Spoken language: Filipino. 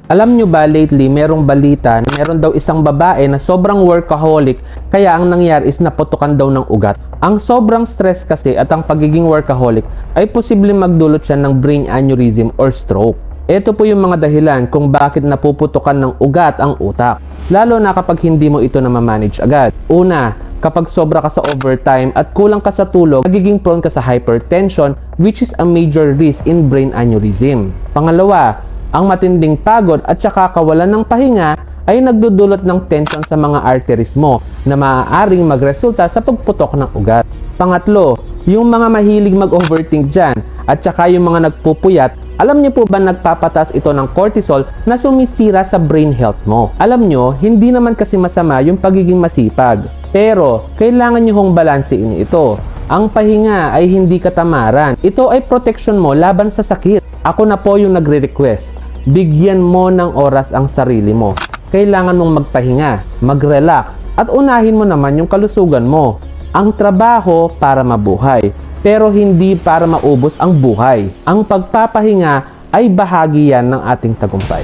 Alam nyo ba lately merong balita na meron daw isang babae na sobrang workaholic kaya ang nangyari is naputukan daw ng ugat. Ang sobrang stress kasi at ang pagiging workaholic ay posibleng magdulot siya ng brain aneurysm or stroke. Ito po yung mga dahilan kung bakit napuputukan ng ugat ang utak, lalo na kapag hindi mo ito na ma-manage agad. Una, kapag sobra ka sa overtime at kulang ka sa tulog, nagiging prone ka sa hypertension which is a major risk in brain aneurysm. Pangalawa, ang matinding pagod at saka kawalan ng pahinga ay nagdudulot ng tension sa mga arteries mo na maaaring magresulta sa pagputok ng ugat. Pangatlo, yung mga mahilig mag-overthink dyan at saka yung mga nagpupuyat, alam niyo po ba nagpapatas ito ng cortisol na sumisira sa brain health mo? Alam niyo, hindi naman kasi masama yung pagiging masipag. Pero, kailangan niyo hong balansein ito. Ang pahinga ay hindi katamaran. Ito ay protection mo laban sa sakit. Ako na po yung nagre-request. Bigyan mo ng oras ang sarili mo. Kailangan mong magpahinga, mag-relax, at unahin mo naman yung kalusugan mo. Ang trabaho para mabuhay, pero hindi para maubos ang buhay. Ang pagpapahinga ay bahagi yan ng ating tagumpay.